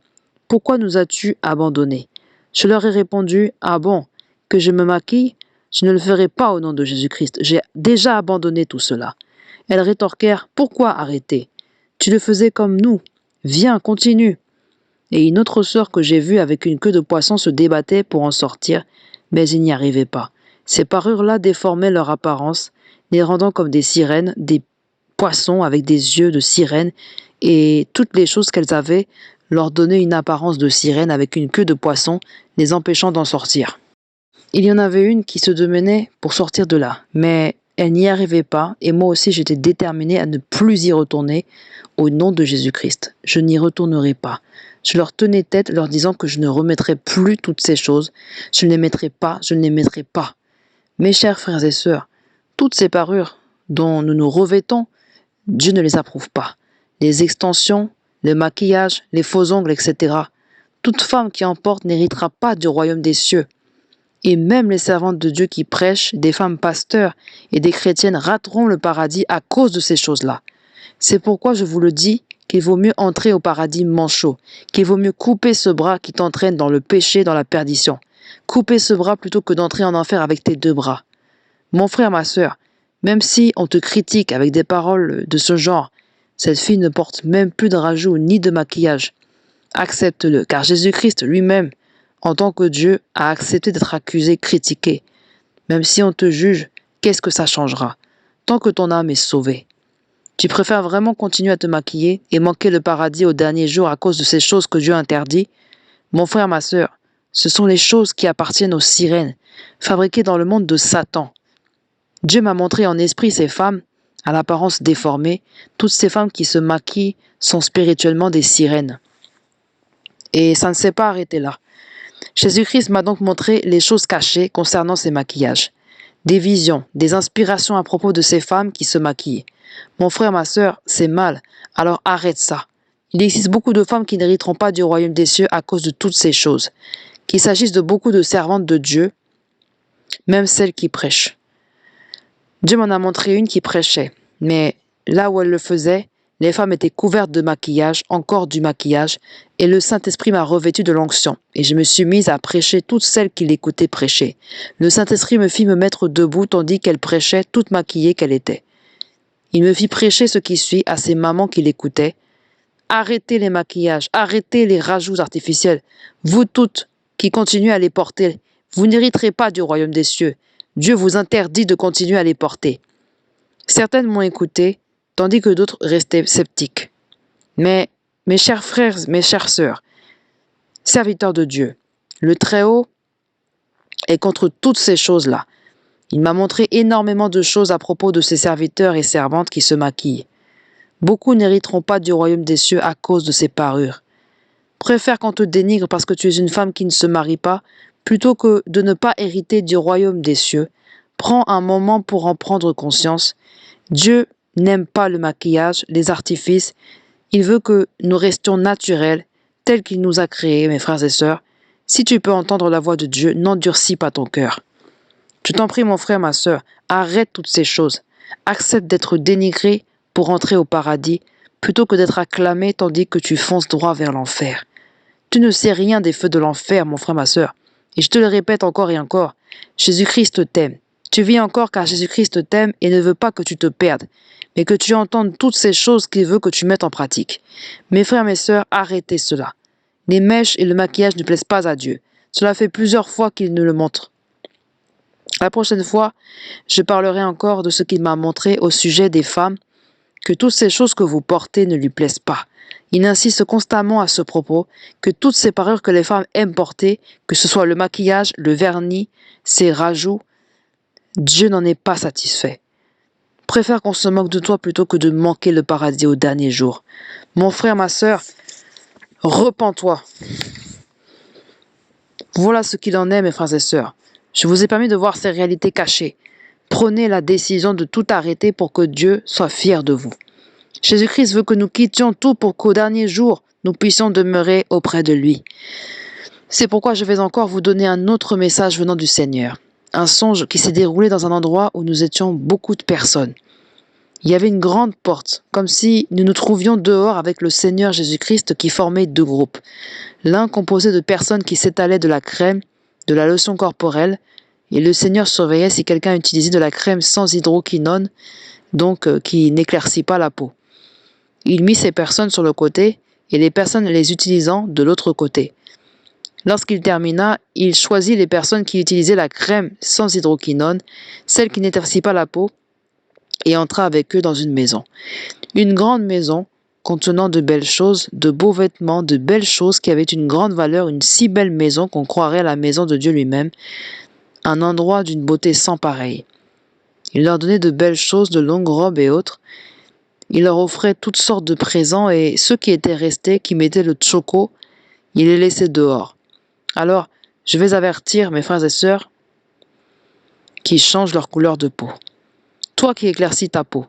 Pourquoi nous as-tu abandonnés ?» Je leur ai répondu « Ah bon, que je me maquille ? Je ne le ferai pas au nom de Jésus-Christ. J'ai déjà abandonné tout cela. » Elles rétorquèrent « Pourquoi arrêter ? Tu le faisais comme nous. Viens, continue. » Et une autre sœur que j'ai vue avec une queue de poisson se débattait pour en sortir, mais il n'y arrivait pas. Ces parures-là déformaient leur apparence, les rendant comme des sirènes, des poissons avec des yeux de sirène, et toutes les choses qu'elles avaient leur donnaient une apparence de sirène avec une queue de poisson, les empêchant d'en sortir. Il y en avait une qui se démenait pour sortir de là, mais elle n'y arrivait pas, et moi aussi j'étais déterminée à ne plus y retourner au nom de Jésus-Christ. Je n'y retournerai pas. Je leur tenais tête, leur disant que je ne remettrai plus toutes ces choses. Je ne les mettrai pas, je ne les mettrai pas. Mes chers frères et sœurs, toutes ces parures dont nous nous revêtons, Dieu ne les approuve pas. Les extensions, le maquillage, les faux ongles, etc. Toute femme qui en porte n'héritera pas du royaume des cieux. Et même les servantes de Dieu qui prêchent, des femmes pasteurs et des chrétiennes rateront le paradis à cause de ces choses-là. C'est pourquoi je vous le dis, qu'il vaut mieux entrer au paradis manchot, qu'il vaut mieux couper ce bras qui t'entraîne dans le péché, dans la perdition. Couper ce bras plutôt que d'entrer en enfer avec tes deux bras. Mon frère, ma sœur, même si on te critique avec des paroles de ce genre, cette fille ne porte même plus de rajout ni de maquillage. Accepte-le, car Jésus-Christ lui-même, en tant que Dieu, a accepté d'être accusé, critiqué. Même si on te juge, qu'est-ce que ça changera? Tant que ton âme est sauvée. Tu préfères vraiment continuer à te maquiller et manquer le paradis au dernier jour à cause de ces choses que Dieu interdit? Mon frère, ma sœur, ce sont les choses qui appartiennent aux sirènes, fabriquées dans le monde de Satan. Dieu m'a montré en esprit ces femmes, à l'apparence déformée. Toutes ces femmes qui se maquillent sont spirituellement des sirènes. Et ça ne s'est pas arrêté là. Jésus-Christ m'a donc montré les choses cachées concernant ces maquillages. Des visions, des inspirations à propos de ces femmes qui se maquillent. Mon frère, ma sœur, c'est mal, alors arrête ça. Il existe beaucoup de femmes qui n'hériteront pas du royaume des cieux à cause de toutes ces choses. Qu'il s'agisse de beaucoup de servantes de Dieu, même celles qui prêchent. Dieu m'en a montré une qui prêchait, mais là où elle le faisait, Les femmes étaient couvertes de maquillage, encore du maquillage, et le Saint-Esprit m'a revêtu de l'onction, et je me suis mise à prêcher toutes celles qui l'écoutaient prêcher. Le Saint-Esprit me fit me mettre debout tandis qu'elle prêchait, toute maquillée qu'elle était. Il me fit prêcher ce qui suit à ces mamans qui l'écoutaient. Arrêtez les maquillages, arrêtez les rajouts artificiels. Vous toutes qui continuez à les porter, vous n'hériterez pas du royaume des cieux. Dieu vous interdit de continuer à les porter. Certaines m'ont écouté, tandis que d'autres restaient sceptiques. Mais, mes chers frères, mes chères sœurs, serviteurs de Dieu, le Très-Haut est contre toutes ces choses-là. Il m'a montré énormément de choses à propos de ces serviteurs et servantes qui se maquillent. Beaucoup n'hériteront pas du royaume des cieux à cause de ces parures. Préfère qu'on te dénigre parce que tu es une femme qui ne se marie pas, plutôt que de ne pas hériter du royaume des cieux. Prends un moment pour en prendre conscience. Dieu n'aime pas le maquillage, les artifices. Il veut que nous restions naturels, tels qu'il nous a créés, mes frères et sœurs. Si tu peux entendre la voix de Dieu, n'endurcis pas ton cœur. Je t'en prie, mon frère, ma sœur, arrête toutes ces choses. Accepte d'être dénigré pour entrer au paradis, plutôt que d'être acclamé tandis que tu fonces droit vers l'enfer. Tu ne sais rien des feux de l'enfer, mon frère, ma sœur. Et je te le répète encore et encore, Jésus-Christ t'aime. Tu vis encore car Jésus-Christ t'aime et ne veut pas que tu te perdes, mais que tu entendes toutes ces choses qu'il veut que tu mettes en pratique. Mes frères, mes sœurs, arrêtez cela. Les mèches et le maquillage ne plaisent pas à Dieu. Cela fait plusieurs fois qu'il nous le montre. La prochaine fois, je parlerai encore de ce qu'il m'a montré au sujet des femmes, que toutes ces choses que vous portez ne lui plaisent pas. Il insiste constamment à ce propos que toutes ces parures que les femmes aiment porter, que ce soit le maquillage, le vernis, ces rajouts, Dieu n'en est pas satisfait. Préfère qu'on se moque de toi plutôt que de manquer le paradis au dernier jour. Mon frère, ma sœur, repens-toi. Voilà ce qu'il en est, mes frères et sœurs. Je vous ai permis de voir ces réalités cachées. Prenez la décision de tout arrêter pour que Dieu soit fier de vous. Jésus-Christ veut que nous quittions tout pour qu'au dernier jour, nous puissions demeurer auprès de lui. C'est pourquoi je vais encore vous donner un autre message venant du Seigneur. Un songe qui s'est déroulé dans un endroit où nous étions beaucoup de personnes. Il y avait une grande porte, comme si nous nous trouvions dehors avec le Seigneur Jésus-Christ qui formait deux groupes. L'un composé de personnes qui s'étalaient de la crème, de la lotion corporelle, et le Seigneur surveillait si quelqu'un utilisait de la crème sans hydroquinone, donc qui n'éclaircit pas la peau. Il mit ces personnes sur le côté et les personnes les utilisant de l'autre côté. Lorsqu'il termina, il choisit les personnes qui utilisaient la crème sans hydroquinone, celle qui n'éclaircit pas la peau, et entra avec eux dans une maison. Une grande maison contenant de belles choses, de beaux vêtements, de belles choses qui avaient une grande valeur, une si belle maison qu'on croirait à la maison de Dieu lui-même, un endroit d'une beauté sans pareille. Il leur donnait de belles choses, de longues robes et autres. Il leur offrait toutes sortes de présents et ceux qui étaient restés, qui mettaient le tchoko, il les laissait dehors. Alors, je vais avertir mes frères et sœurs qui changent leur couleur de peau. Toi qui éclaircis ta peau,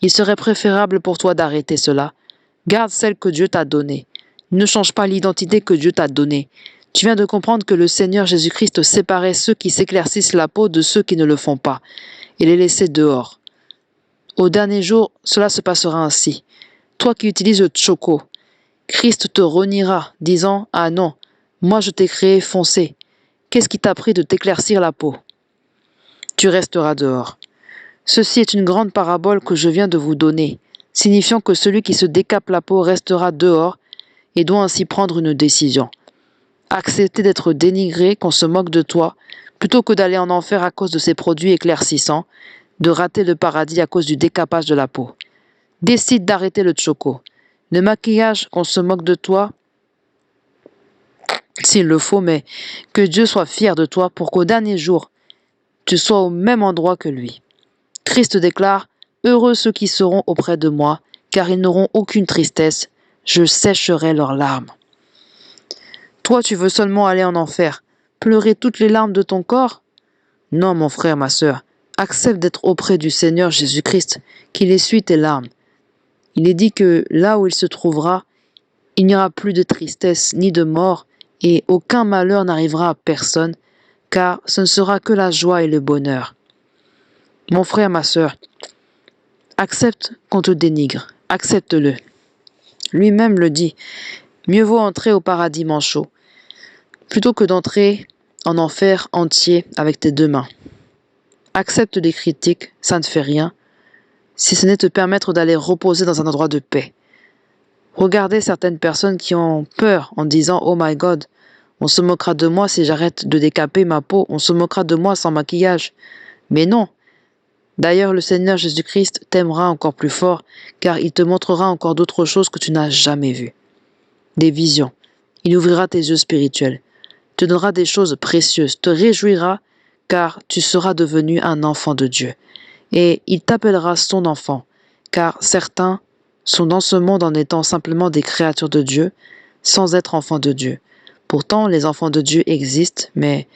il serait préférable pour toi d'arrêter cela. Garde celle que Dieu t'a donnée. Ne change pas l'identité que Dieu t'a donnée. Tu viens de comprendre que le Seigneur Jésus-Christ séparait ceux qui s'éclaircissent la peau de ceux qui ne le font pas, et les laissait dehors. Au dernier jour, cela se passera ainsi. Toi qui utilises le tchoko, Christ te reniera, disant « Ah non, moi je t'ai créé foncé. Qu'est-ce qui t'a pris de t'éclaircir la peau ?» Tu resteras dehors. Ceci est une grande parabole que je viens de vous donner, signifiant que celui qui se décape la peau restera dehors et doit ainsi prendre une décision. Accepter d'être dénigré, qu'on se moque de toi, plutôt que d'aller en enfer à cause de ces produits éclaircissants, de rater le paradis à cause du décapage de la peau. Décide d'arrêter le tchoko. Le maquillage, qu'on se moque de toi, s'il le faut, mais que Dieu soit fier de toi pour qu'au dernier jour, tu sois au même endroit que lui. Christ déclare « Heureux ceux qui seront auprès de moi, car ils n'auront aucune tristesse, je sécherai leurs larmes. » Toi, tu veux seulement aller en enfer, pleurer toutes les larmes de ton corps? Non, mon frère, ma sœur, accepte d'être auprès du Seigneur Jésus-Christ, qu'il essuie tes larmes. Il est dit que là où il se trouvera, il n'y aura plus de tristesse ni de mort, et aucun malheur n'arrivera à personne, car ce ne sera que la joie et le bonheur. Mon frère, ma sœur, accepte qu'on te dénigre, accepte-le. Lui-même le dit, mieux vaut entrer au paradis manchot, plutôt que d'entrer en enfer entier avec tes 2 mains. Accepte les critiques, ça ne fait rien, si ce n'est te permettre d'aller reposer dans un endroit de paix. Regardez certaines personnes qui ont peur en disant « Oh my God, on se moquera de moi si j'arrête de décaper ma peau, on se moquera de moi sans maquillage. » Mais non. D'ailleurs, le Seigneur Jésus-Christ t'aimera encore plus fort, car il te montrera encore d'autres choses que tu n'as jamais vues. Des visions. Il ouvrira tes yeux spirituels, te donnera des choses précieuses, te réjouira, car tu seras devenu un enfant de Dieu. Et il t'appellera son enfant, car certains sont dans ce monde en étant simplement des créatures de Dieu, sans être enfants de Dieu. Pourtant, les enfants de Dieu existent, mais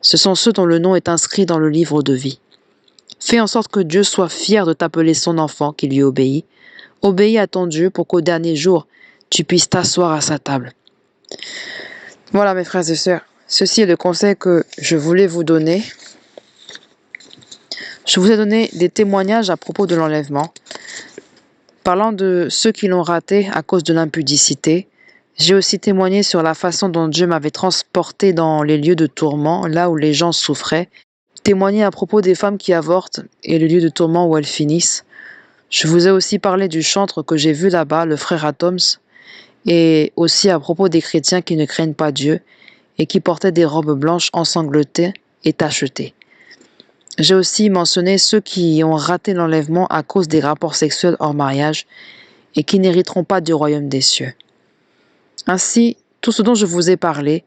ce sont ceux dont le nom est inscrit dans le livre de vie. Fais en sorte que Dieu soit fier de t'appeler son enfant qui lui obéit. Obéis à ton Dieu pour qu'au dernier jour, tu puisses t'asseoir à sa table. Voilà mes frères et sœurs, ceci est le conseil que je voulais vous donner. Je vous ai donné des témoignages à propos de l'enlèvement. Parlant de ceux qui l'ont raté à cause de l'impudicité, j'ai aussi témoigné sur la façon dont Dieu m'avait transporté dans les lieux de tourment, là où les gens souffraient. Témoigné à propos des femmes qui avortent et le lieu de tourment où elles finissent. Je vous ai aussi parlé du chantre que j'ai vu là-bas, le frère Atoms, et aussi à propos des chrétiens qui ne craignent pas Dieu et qui portaient des robes blanches ensanglantées et tachetées. J'ai aussi mentionné ceux qui ont raté l'enlèvement à cause des rapports sexuels hors mariage et qui n'hériteront pas du royaume des cieux. Ainsi, tout ce dont je vous ai parlé,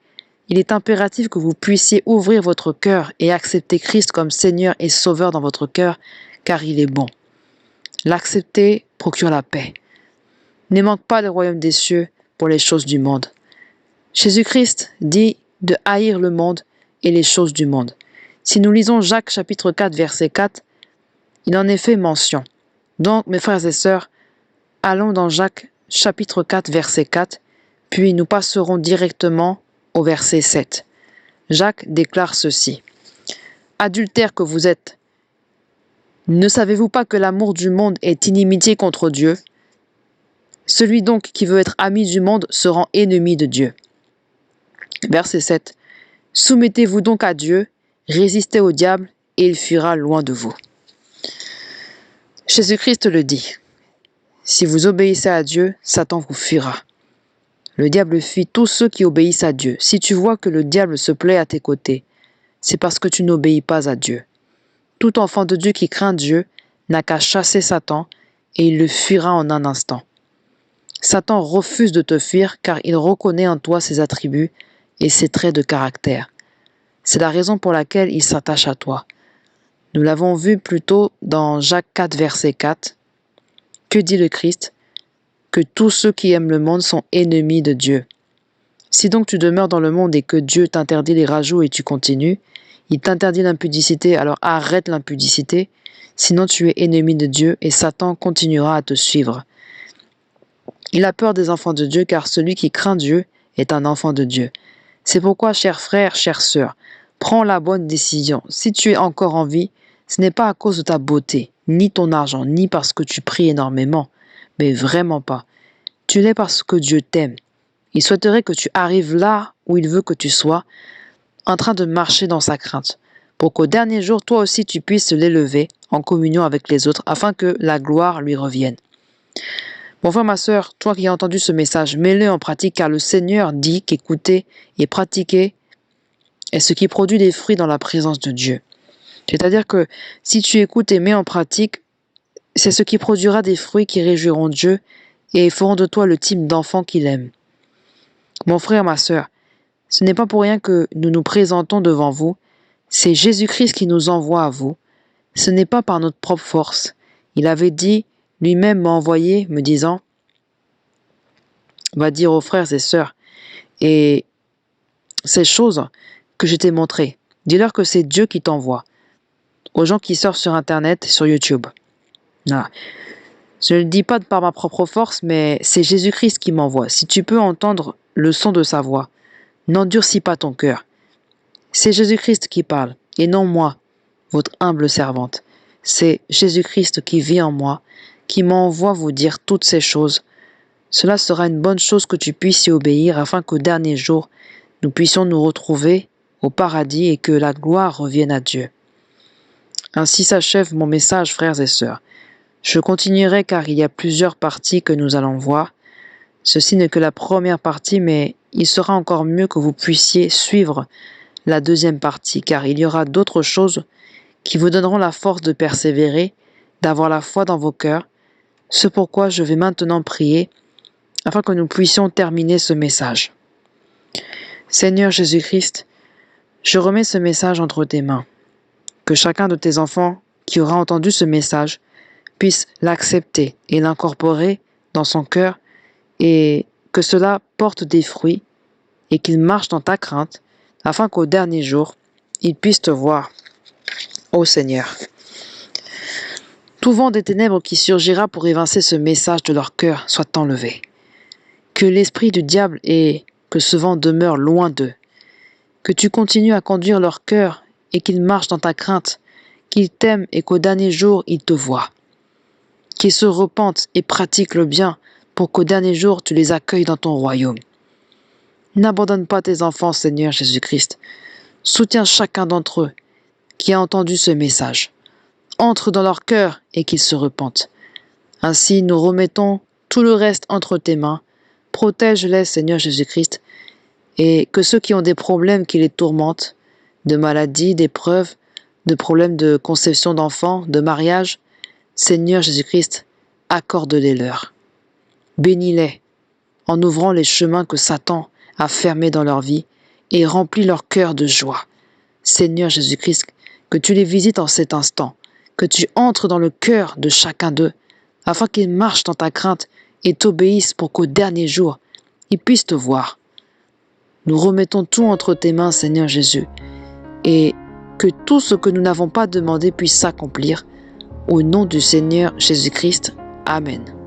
il est impératif que vous puissiez ouvrir votre cœur et accepter Christ comme Seigneur et Sauveur dans votre cœur, car il est bon. L'accepter procure la paix. Ne manque pas le royaume des cieux pour les choses du monde. Jésus-Christ dit de haïr le monde et les choses du monde. Si nous lisons Jacques chapitre 4, verset 4, il en est fait mention. Donc, mes frères et sœurs, allons dans Jacques chapitre 4, verset 4, puis nous passerons directement au verset 7. Jacques déclare ceci. « Adultères que vous êtes, ne savez-vous pas que l'amour du monde est inimitié contre Dieu? Celui donc qui veut être ami du monde se rend ennemi de Dieu. » Verset 7. « Soumettez-vous donc à Dieu, résistez au diable, et il fuira loin de vous. » Jésus-Christ le dit. Si vous obéissez à Dieu, Satan vous fuira. Le diable fuit tous ceux qui obéissent à Dieu. Si tu vois que le diable se plaît à tes côtés, c'est parce que tu n'obéis pas à Dieu. Tout enfant de Dieu qui craint Dieu n'a qu'à chasser Satan et il le fuira en un instant. Satan refuse de te fuir car il reconnaît en toi ses attributs et ses traits de caractère. C'est la raison pour laquelle il s'attache à toi. Nous l'avons vu plus tôt dans Jacques 4, verset 4. Que dit le Christ? Que tous ceux qui aiment le monde sont ennemis de Dieu. Si donc tu demeures dans le monde et que Dieu t'interdit les rajouts et tu continues, il t'interdit l'impudicité, alors arrête l'impudicité, sinon tu es ennemi de Dieu et Satan continuera à te suivre. Il a peur des enfants de Dieu car celui qui craint Dieu est un enfant de Dieu. C'est pourquoi, chers frères, chères sœurs, prends la bonne décision. Si tu es encore en vie, ce n'est pas à cause de ta beauté, ni ton argent, ni parce que tu pries énormément, mais vraiment pas. Tu l'es parce que Dieu t'aime. Il souhaiterait que tu arrives là où il veut que tu sois, en train de marcher dans sa crainte, pour qu'au dernier jour, toi aussi, tu puisses l'élever en communion avec les autres, afin que la gloire lui revienne. Mon frère, ma sœur, toi qui as entendu ce message, mets-le en pratique, car le Seigneur dit qu'écouter et pratiquer est ce qui produit des fruits dans la présence de Dieu. C'est-à-dire que si tu écoutes et mets en pratique, c'est ce qui produira des fruits qui réjouiront Dieu et feront de toi le type d'enfant qu'il aime. Mon frère, ma sœur, ce n'est pas pour rien que nous nous présentons devant vous. C'est Jésus-Christ qui nous envoie à vous. Ce n'est pas par notre propre force. Il avait dit, lui-même m'a envoyé, me disant, va dire aux frères et sœurs, et ces choses que je t'ai montrées, dis-leur que c'est Dieu qui t'envoie. Aux gens qui sortent sur Internet, sur YouTube. Voilà. Je ne le dis pas par ma propre force, mais c'est Jésus-Christ qui m'envoie. Si tu peux entendre le son de sa voix, n'endurcis pas ton cœur. C'est Jésus-Christ qui parle, et non moi, votre humble servante. C'est Jésus-Christ qui vit en moi, qui m'envoie vous dire toutes ces choses. Cela sera une bonne chose que tu puisses y obéir afin qu'au dernier jour, nous puissions nous retrouver au paradis et que la gloire revienne à Dieu. Ainsi s'achève mon message, frères et sœurs. Je continuerai car il y a plusieurs parties que nous allons voir. Ceci n'est que la première partie, mais il sera encore mieux que vous puissiez suivre la deuxième partie, car il y aura d'autres choses qui vous donneront la force de persévérer, d'avoir la foi dans vos cœurs. C'est pourquoi je vais maintenant prier afin que nous puissions terminer ce message. Seigneur Jésus-Christ, je remets ce message entre tes mains. Que chacun de tes enfants qui aura entendu ce message puisse l'accepter et l'incorporer dans son cœur et que cela porte des fruits et qu'il marche dans ta crainte afin qu'au dernier jour, il puisse te voir, ô Seigneur. Tout vent des ténèbres qui surgira pour évincer ce message de leur cœur soit enlevé. Que l'esprit du diable et que ce vent demeure loin d'eux. Que tu continues à conduire leur cœur et qu'ils marchent dans ta crainte, qu'ils t'aiment et qu'au dernier jour, ils te voient. Qu'ils se repentent et pratiquent le bien pour qu'au dernier jour, tu les accueilles dans ton royaume. N'abandonne pas tes enfants, Seigneur Jésus-Christ. Soutiens chacun d'entre eux qui a entendu ce message. Entre dans leur cœur et qu'ils se repentent. Ainsi, nous remettons tout le reste entre tes mains. Protège-les, Seigneur Jésus-Christ, et que ceux qui ont des problèmes qui les tourmentent, de maladies, d'épreuves, de problèmes de conception d'enfants, de mariage, Seigneur Jésus-Christ, accorde-les leur. Bénis-les en ouvrant les chemins que Satan a fermés dans leur vie et remplis leur cœur de joie. Seigneur Jésus-Christ, que tu les visites en cet instant, que tu entres dans le cœur de chacun d'eux, afin qu'ils marchent dans ta crainte et t'obéissent pour qu'au dernier jour, ils puissent te voir. Nous remettons tout entre tes mains, Seigneur Jésus, et que tout ce que nous n'avons pas demandé puisse s'accomplir. Au nom du Seigneur Jésus-Christ. Amen.